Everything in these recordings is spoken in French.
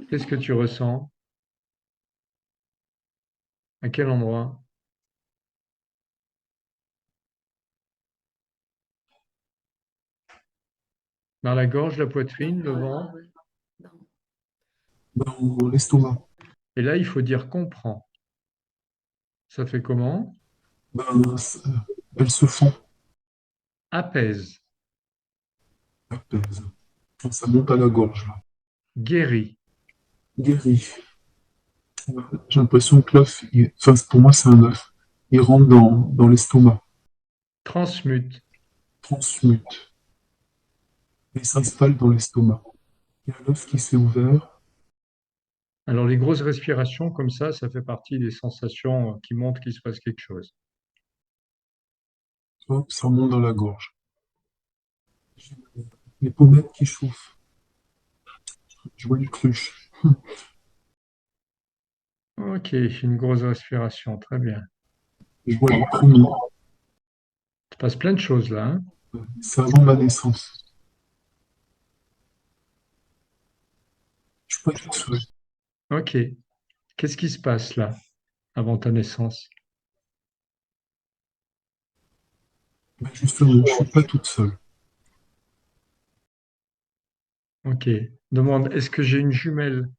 Qu'est-ce que tu ressens? À quel endroit? Dans la gorge, la poitrine, le ventre? dans l'estomac. Et là, il faut dire comprend. Ça fait comment? Ben, elles se font, Apaise, apaisent. Quand ça monte à la gorge, là. guérit, Guéri. J'ai l'impression que l'œuf, enfin, pour moi, c'est un œuf. Il rentre dans l'estomac, transmute. transmute, et s'installe dans l'estomac. Il y a l'œuf qui s'est ouvert, Alors, les grosses respirations comme ça fait partie des sensations qui montrent qu'il se passe quelque chose. hop, ça remonte dans la gorge. J'ai les pommettes qui chauffent. Je vois une cruche. Ok, une grosse respiration, très bien. Je vois les poumons. Il se passe plein de choses là, hein. C'est avant ma naissance. Je suis pas tout seul. Ok, qu'est-ce qui se passe là, avant ta naissance? Ben justement, je suis pas toute seule. Ok, demande, est-ce que j'ai une jumelle?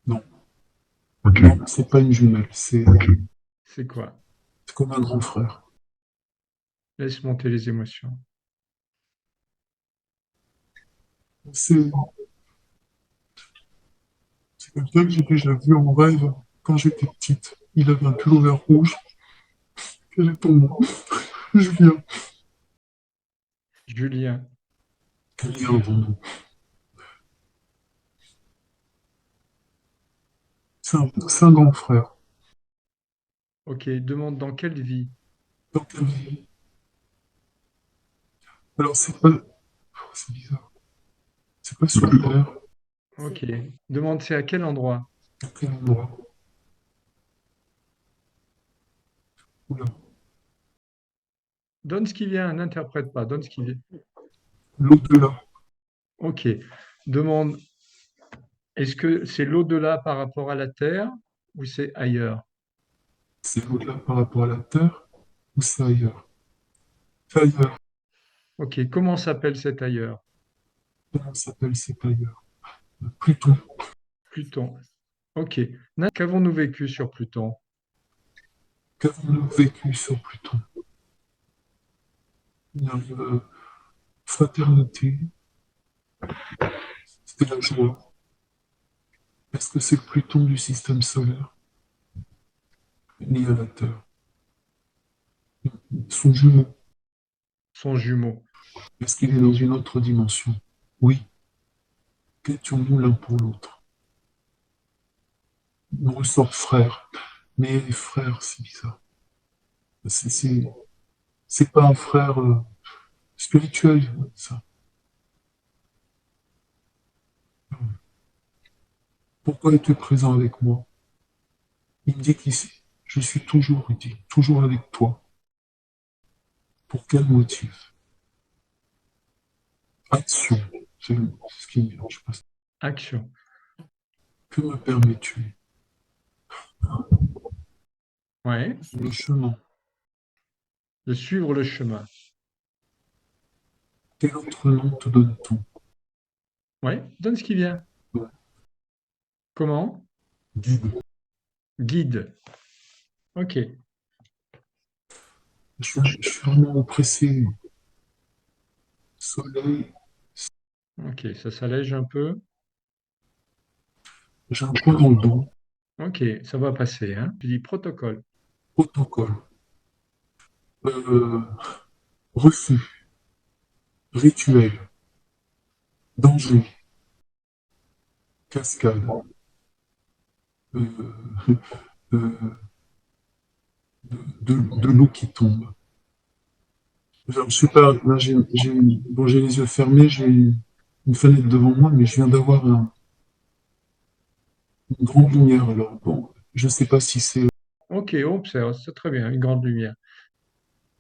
Non, non, c'est pas une jumelle. C'est quoi? C'est comme un grand frère. Laisse monter les émotions. C'est c'est quelqu'un que j'ai déjà vu en rêve quand j'étais petite. Il avait un pullover rouge. Quel est ton nom? Julien. Julien. Julien, ton nom. C'est un grand frère. Ok, demande dans quelle vie? Dans quelle vie? Alors, c'est pas. C'est bizarre. C'est pas sur Terre. Ok, demande c'est à quel endroit? À quel endroit? Oula. Donne ce qui vient, n'interprète pas, donne ce qui vient. L'au-delà. Ok, demande, est-ce que c'est l'au-delà par rapport à la Terre ou c'est ailleurs? C'est l'au-delà par rapport à la Terre ou c'est ailleurs? C'est ailleurs. Ok, comment s'appelle cet ailleurs? Comment ça s'appelle cet ailleurs? Pluton. Pluton. Ok, qu'avons-nous vécu sur Pluton? Qu'avons-nous vécu sur Pluton? Une fraternité. C'était la joie. Est-ce que c'est le Pluton du système solaire lié à la Terre? Son jumeau. Son jumeau. Est-ce qu'il est dans une autre dimension? Oui. Qu'étions-nous l'un pour l'autre? Nous ressort frère. Mais frère, c'est bizarre. C'est c'est- c'est pas un frère spirituel, ça. Pourquoi es-tu présent avec moi? Il me dit qu'ici, je suis toujours, il dit, toujours avec toi. Pour quel motif? Action. C'est ce qu'il me dit. Je sais pas. Action. Que me permets-tu? Ouais, Le chemin. de suivre le chemin. Quel autre nom te donne-t-on? Ouais, donne ce qui vient. Comment? Guide. Guide. Ok, Je suis vraiment oppressé. Soleil. ok, ça s'allège un peu. J'ai un point dans le dos. Ok, ça va passer, hein. Tu dis protocole. Protocole. Euh, refus. Rituel. Danger. Cascade. Euh, euh, de l'eau qui tombe. Genre, je sais pas, là bon, j'ai les yeux fermés, j'ai une fenêtre devant moi, mais je viens d'avoir une grande lumière. Alors bon, je sais pas si c'est Ok, observe, c'est très bien, une grande lumière.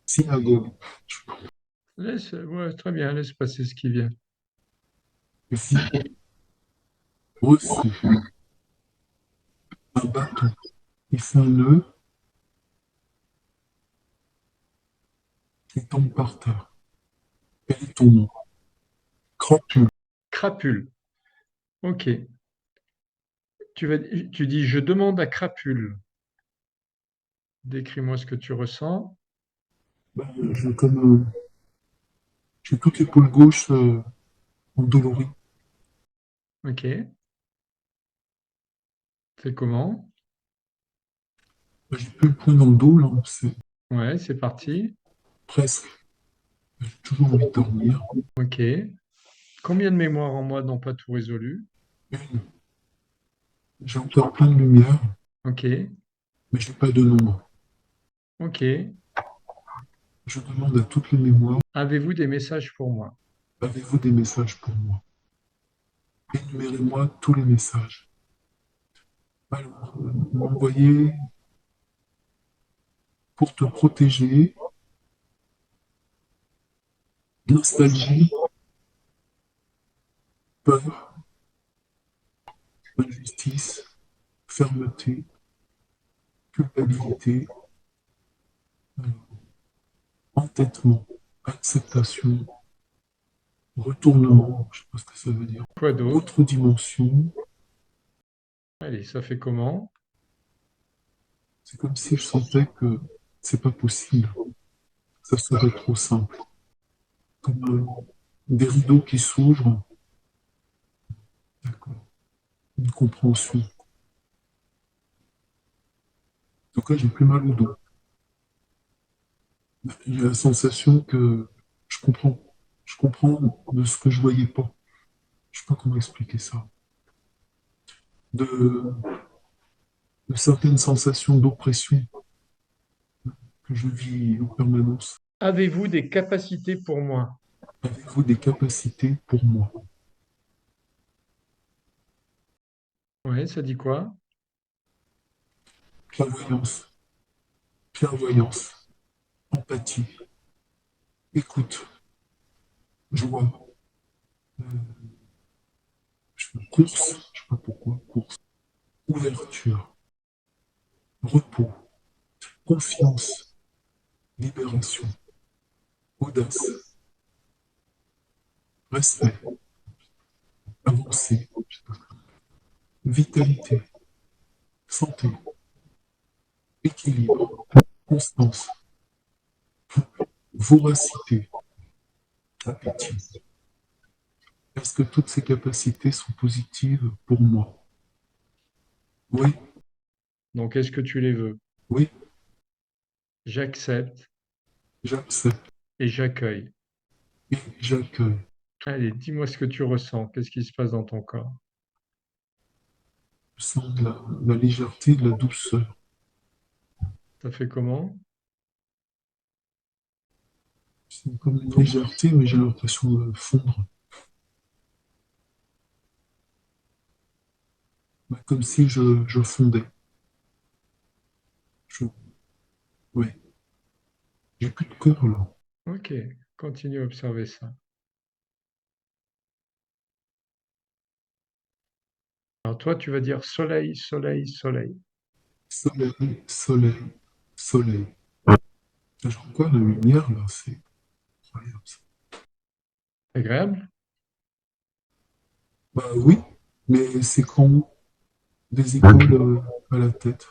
synagogue. Laisse, ouais, très bien, laisse passer ce qui vient. Vie, reçu, un bâton. Il fait un nœud et tombe par terre. Quel est ton nom? Crapule. Crapule. Ok. Tu dis, je demande à Crapule. Décris-moi ce que tu ressens. Ben, j'ai toute l'épaule gauche endolorie. Ok. C'est comment? Ben, j'ai plus le point dans le dos, là, c'est Ouais, c'est parti. presque. Ben, j'ai toujours envie de dormir. Ok. Combien de mémoires en moi n'ont pas tout résolu? Une, j'ai encore plein de lumière, Ok. mais j'ai pas de nombre. Ok. Je demande à toutes les mémoires, Avez-vous des messages pour moi? avez-vous des messages pour moi? Énumérez-moi tous les messages. Alors, m'envoyer pour te protéger, nostalgie, peur, injustice, fermeté, culpabilité, entêtement, acceptation, retournement, je ne sais pas ce que ça veut dire, Quoi d'autre? autre dimension. Allez, ça fait comment? C'est comme si je sentais que c'est pas possible, ça serait trop simple. Comme des rideaux qui s'ouvrent, d'accord, une compréhension. En tout cas, j'ai plus mal au dos. Il y a la sensation que je comprends. Je comprends de ce que je voyais pas. Je sais pas comment expliquer ça. De, de certaines sensations d'oppression que je vis en permanence. Avez-vous des capacités pour moi? Avez-vous des capacités pour moi? Ouais, ça dit quoi? Clairvoyance, clairvoyance, empathie, écoute, joie, course, je sais pas pourquoi, course, ouverture, repos, confiance, libération, audace, respect, avancée, vitalité, santé, équilibre, constance, voracité, appétit. Est-ce que toutes ces capacités sont positives pour moi? Oui, Donc, est-ce que tu les veux? oui, J'accepte j'accepte et j'accueille. et j'accueille. Allez, dis-moi ce que tu ressens. Qu'est-ce qui se passe dans ton corps? Je sens de la légèreté, de la douceur. Ça fait comment? C'est comme une légèreté, mais j'ai l'impression de fondre. Bah, comme si je fondais. Je, ouais, j'ai plus de cœur là. Ok, continue à observer ça. Alors toi, tu vas dire soleil, soleil, soleil. Soleil, soleil, soleil. J'ai encore la lumière là, c'est incroyable ça. Agréable? Bah oui, mais c'est qu'en haut, des épaules à la tête.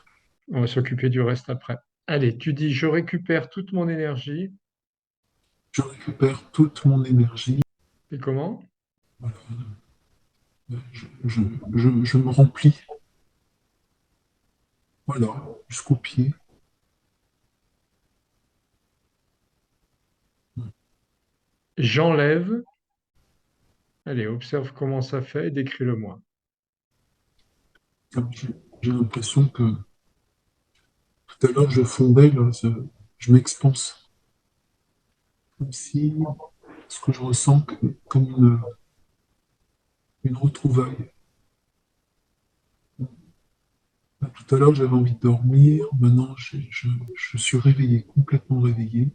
On va s'occuper du reste après. Allez, tu dis je récupère toute mon énergie. Je récupère toute mon énergie. Et comment? Voilà. Je me remplis. Voilà, jusqu'aux pieds. J'enlève. Allez, observe comment ça fait et décris-le-moi. J'ai l'impression que tout à l'heure je fondais, là, je m'expanse. Comme si ce que je ressens comme une retrouvaille. Là, tout à l'heure, j'avais envie de dormir. Maintenant, je suis réveillé, complètement réveillé.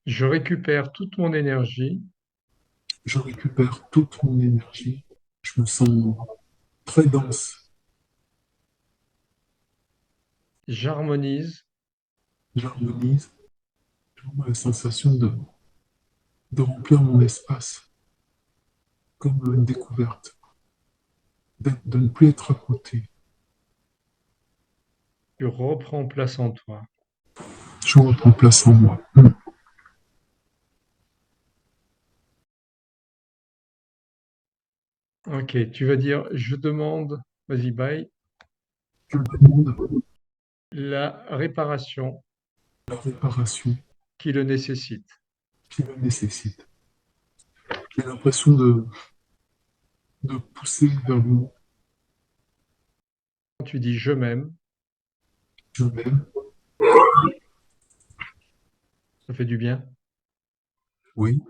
Je récupère toute mon énergie. Je récupère toute mon énergie. Je me sens très dense. J'harmonise J'harmonise. J'ai vraiment la sensation de remplir mon espace comme une découverte, de ne plus être à côté. tu reprends place en toi. Je reprends place en moi. Ok, tu vas dire, je demande, vas-y, bye, Je demande la réparation la réparation qui le nécessite. qui le nécessite. J'ai l'impression de pousser vers le haut. Quand tu dis je m'aime, Je m'aime. ça fait du bien. Oui,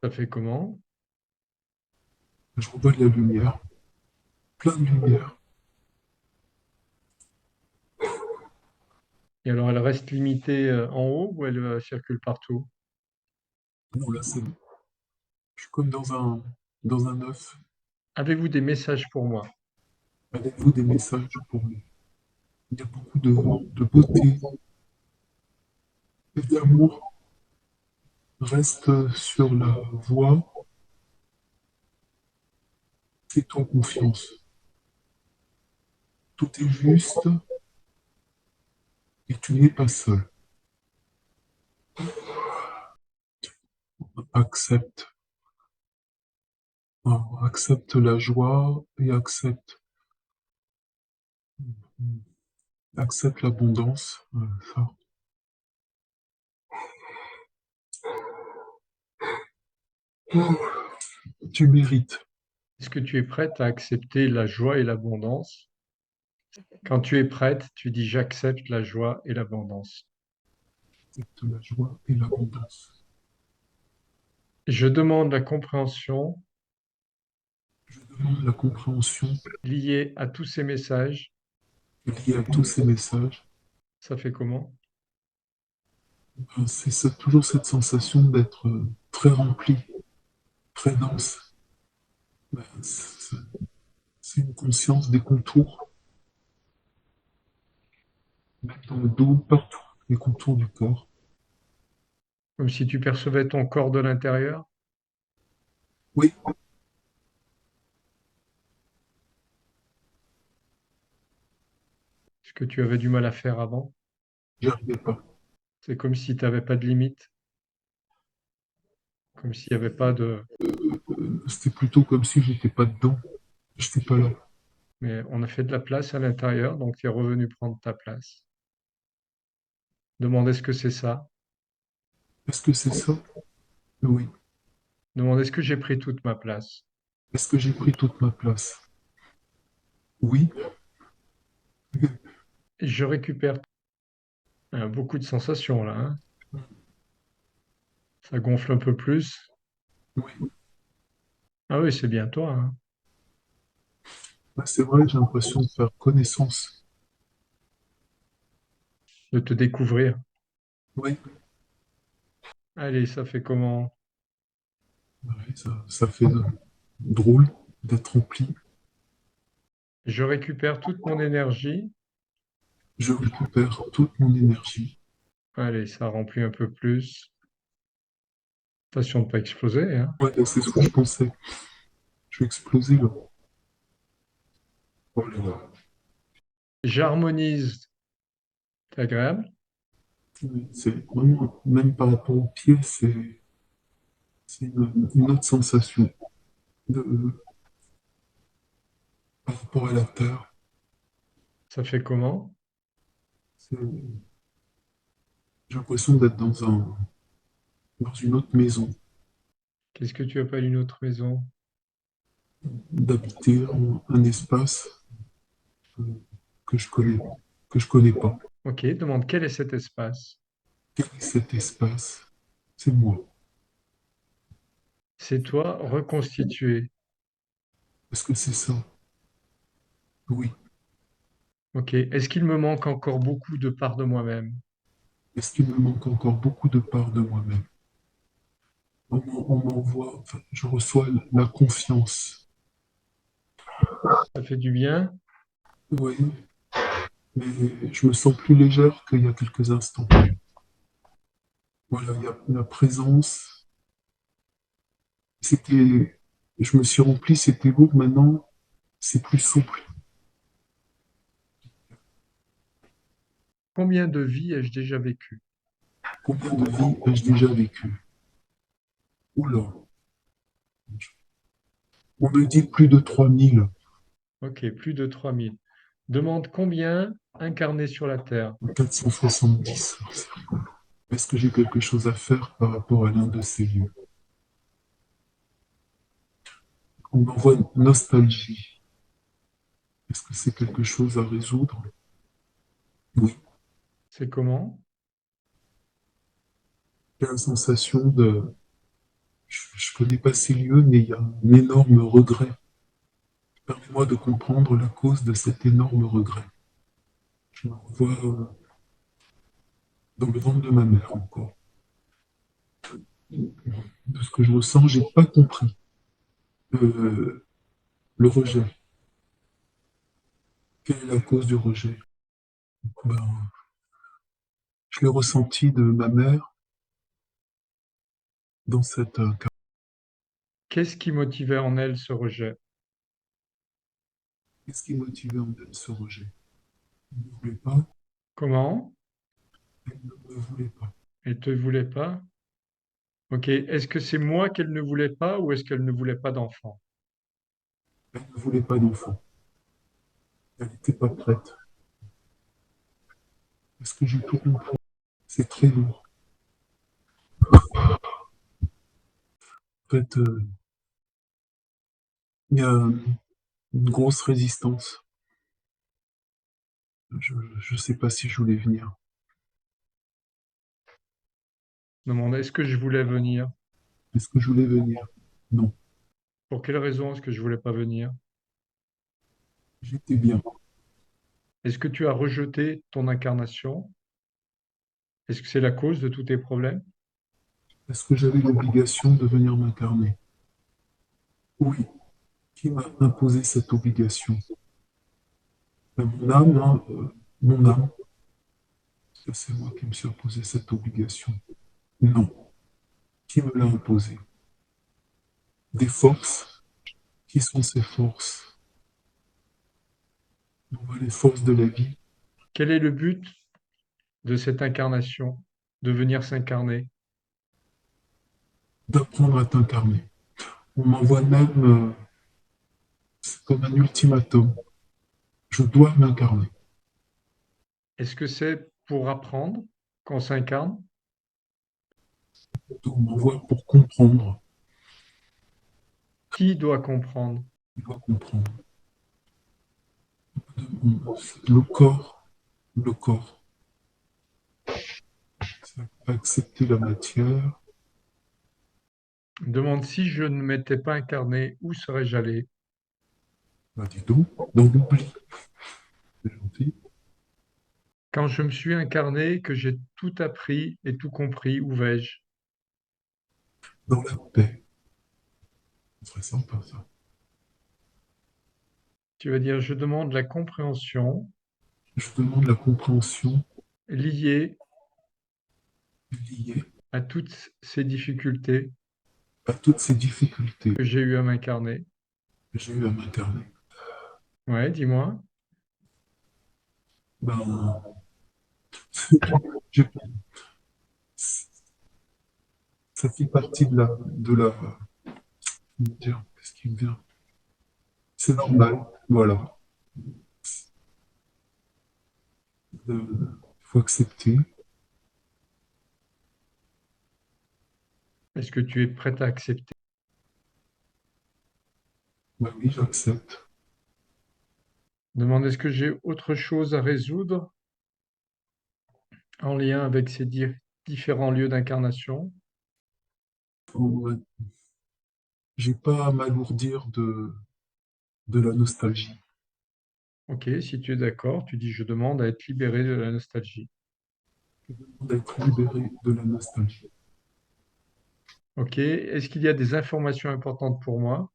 Ça fait comment? je revois de la lumière, plein de lumière. Et alors, elle reste limitée en haut ou elle circule partout? Non, là, c'est bon. Je suis comme dans un œuf. Avez-vous des messages pour moi? Avez-vous des messages pour nous? Il y a beaucoup de beauté et d'amour. Reste sur la voie. Fais-toi confiance. Tout est juste et tu n'es pas seul. Accepte. Accepte la joie et accepte l'abondance. Ça. Tu mérites. Est-ce que tu es prête à accepter la joie et l'abondance? Quand tu es prête, tu dis j'accepte la joie et l'abondance. Accepte la joie et l'abondance. Je demande la compréhension Je demande la compréhension liée à tous ces messages. liée à tous ces messages. Ça fait comment? Toujours cette sensation d'être très rempli, très dense. Ben, c'est une conscience des contours, même dans le dos, partout, les contours du corps. Comme si tu percevais ton corps de l'intérieur, Oui, ce que tu avais du mal à faire avant. j'y arrivais pas. C'est comme si tu n'avais pas de limite, comme s'il n'y avait pas de... C'était plutôt comme si j'étais pas dedans, j'étais pas là. Mais on a fait de la place à l'intérieur, donc tu es revenu prendre ta place. Demande est-ce que c'est ça? Est-ce que c'est ça? Oui. Demande est-ce que j'ai pris toute ma place? Est-ce que j'ai pris toute ma place? Oui. Et je récupère beaucoup de sensations là, hein. Ça gonfle un peu plus. Oui. Ah oui, c'est bien toi, hein, Bah, c'est vrai, j'ai l'impression de faire connaissance. de te découvrir. Oui. Allez, ça fait comment? Ouais, ça fait drôle d'être rempli. Je récupère toute mon énergie. Je récupère toute mon énergie. Allez, ça remplit un peu plus. Attention de ne pas exploser, hein. Ouais, bah, c'est ce que je pensais. Je vais exploser là. Oh là là. J'harmonise. C'est agréable. Oui, c'est vraiment, même par rapport aux pieds, c'est une autre sensation de, par rapport à la terre. Ça fait comment? C'est- J'ai l'impression d'être dans une autre maison, Qu'est-ce que tu appelles une autre maison? d'habiter un espace euh, que je connais, que je connais pas. Ok, demande quel est cet espace? Quel est cet espace? C'est moi. C'est toi reconstitué. Est-ce que c'est ça? Oui. Ok, est-ce qu'il me manque encore beaucoup de parts de moi-même? Est-ce qu'il me manque encore beaucoup de parts de moi-même? on m'envoie, enfin, je reçois la confiance. Ça fait du bien. Oui, mais je me sens plus légère qu'il y a quelques instants. Voilà, il y a la présence. C'était, je me suis rempli, c'était lourd. Maintenant, c'est plus souple. Combien de vies ai-je déjà vécu? Combien de vies ai-je déjà vécu? Oula, on me dit plus de 3000, Ok, plus de 3000. Demande combien incarné sur la Terre. 470. Est-ce que j'ai quelque chose à faire par rapport à l'un de ces lieux? On m'envoie nostalgie. Est-ce que c'est quelque chose à résoudre? Oui. C'est comment? J'ai la sensation de... Je connais pas ces lieux, mais il y a un énorme regret. Permets-moi de comprendre la cause de cet énorme regret. Je me revois dans le ventre de ma mère encore. De ce que je ressens, j'ai pas compris. Euh, le rejet. Quelle est la cause du rejet? Ben, je l'ai ressenti de ma mère dans cette cas. Qu'est-ce qui motivait en elle ce rejet? Qu'est-ce qui motivait en elle ce rejet? Elle ne voulait pas, Comment? elle ne me voulait pas. Elle te voulait pas? Ok. Est-ce que c'est moi qu'elle ne voulait pas ou est-ce qu'elle ne voulait pas d'enfant? Elle ne voulait pas d'enfant. Elle n'était pas prête. Est-ce que j'ai tout compris? C'est très lourd. En fait, il y a une grosse résistance. Je ne sais pas si je voulais venir. Demande, est-ce que je voulais venir? Est-ce que je voulais venir? Non. Pour quelle raison est-ce que je voulais pas venir? J'étais bien. Est-ce que tu as rejeté ton incarnation? Est-ce que c'est la cause de tous tes problèmes? Est-ce que j'avais l'obligation de venir m'incarner? Oui. Qui m'a imposé cette obligation? Ben, mon âme, hein, mon âme. C'est moi qui me suis imposé cette obligation. Non. Qui me l'a imposé? Des forces. Qui sont ces forces? On voit les forces de la vie, Quel est le but de cette incarnation, de venir s'incarner? d'apprendre à t'incarner. On m'envoie même, c'est comme un ultimatum. Je dois m'incarner. Est-ce que c'est pour apprendre qu'on s'incarne? On m'envoie pour comprendre. Qui doit comprendre? Je dois comprendre. Le corps, le corps, ça va accepter la matière. Demande si je ne m'étais pas incarné, où serais-je allé? Bah, dis donc, dans l'oubli. C'est gentil. Quand je me suis incarné, que j'ai tout appris et tout compris, où vais-je? Dans la paix. Ce serait sympa, ça. Tu vas dire, je demande la compréhension Je demande la compréhension liée liée à toutes ces difficultés à toutes ces difficultés que j'ai eu à m'incarner. que j'ai eu à m'incarner. Ouais, dis-moi. Ben, j'ai- ça fait partie comment dire, qu'est-ce qui me vient? C'est normal, voilà. Il faut accepter. Est-ce que tu es prête à accepter? Ben oui, j'accepte. Demande, est-ce que j'ai autre chose à résoudre en lien avec ces différents lieux d'incarnation? Ouais. J'ai pas à m'alourdir de la nostalgie. Ok, si tu es d'accord, tu dis, je demande à être libéré de la nostalgie. Je demande à être libéré de la nostalgie. Ok. Est-ce qu'il y a des informations importantes pour moi?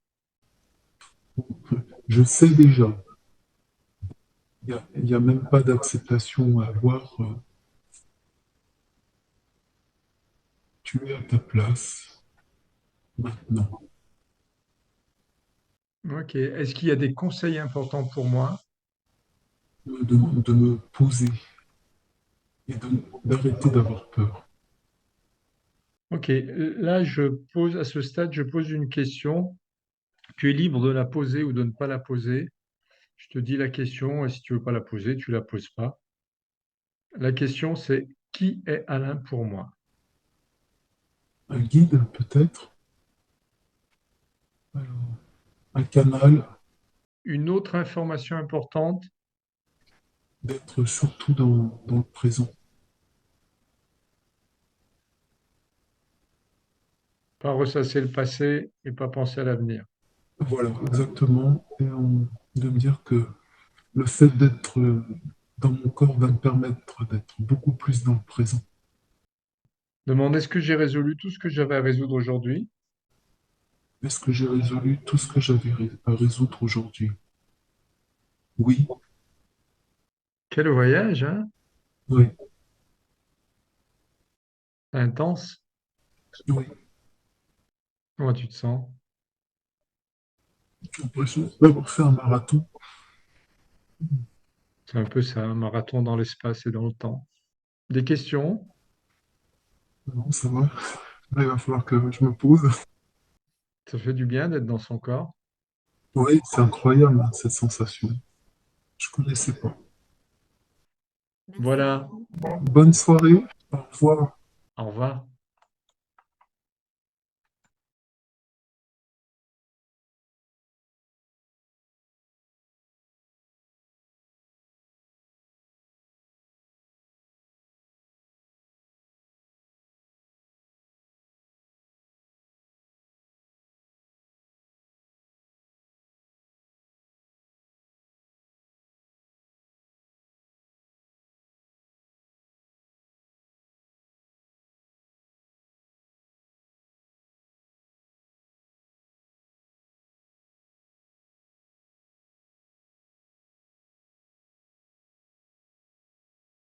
Je sais déjà. Il y a même pas d'acceptation à avoir. Tu es à ta place maintenant. Ok. Est-ce qu'il y a des conseils importants pour moi? Me demande de me poser et d'arrêter d'avoir peur. Ok. Là, à ce stade, je pose une question. Tu es libre de la poser ou de ne pas la poser. Je te dis la question, et si tu veux pas la poser, tu la poses pas. La question, c'est qui est Alain pour moi? Un guide, peut-être. Alors, un canal, Une autre information importante, d'être surtout dans le présent. pas ressasser le passé et pas penser à l'avenir. Voilà, exactement. De me dire que le fait d'être dans mon corps va me permettre d'être beaucoup plus dans le présent. Demande est-ce que j'ai résolu tout ce que j'avais à résoudre aujourd'hui? Est-ce que j'ai résolu tout ce que j'avais à résoudre aujourd'hui? Oui, Quel voyage, hein? oui, Intense. oui. Comment tu te sens? J'ai l'impression d'avoir fait un marathon. C'est un peu ça, un marathon dans l'espace et dans le temps. Des questions? Non, ça va. Là, il va falloir que je me pose. Ça fait du bien d'être dans son corps. Oui, c'est incroyable, hein, cette sensation. Je connaissais pas. Voilà. Bonne soirée. Au revoir. Au revoir.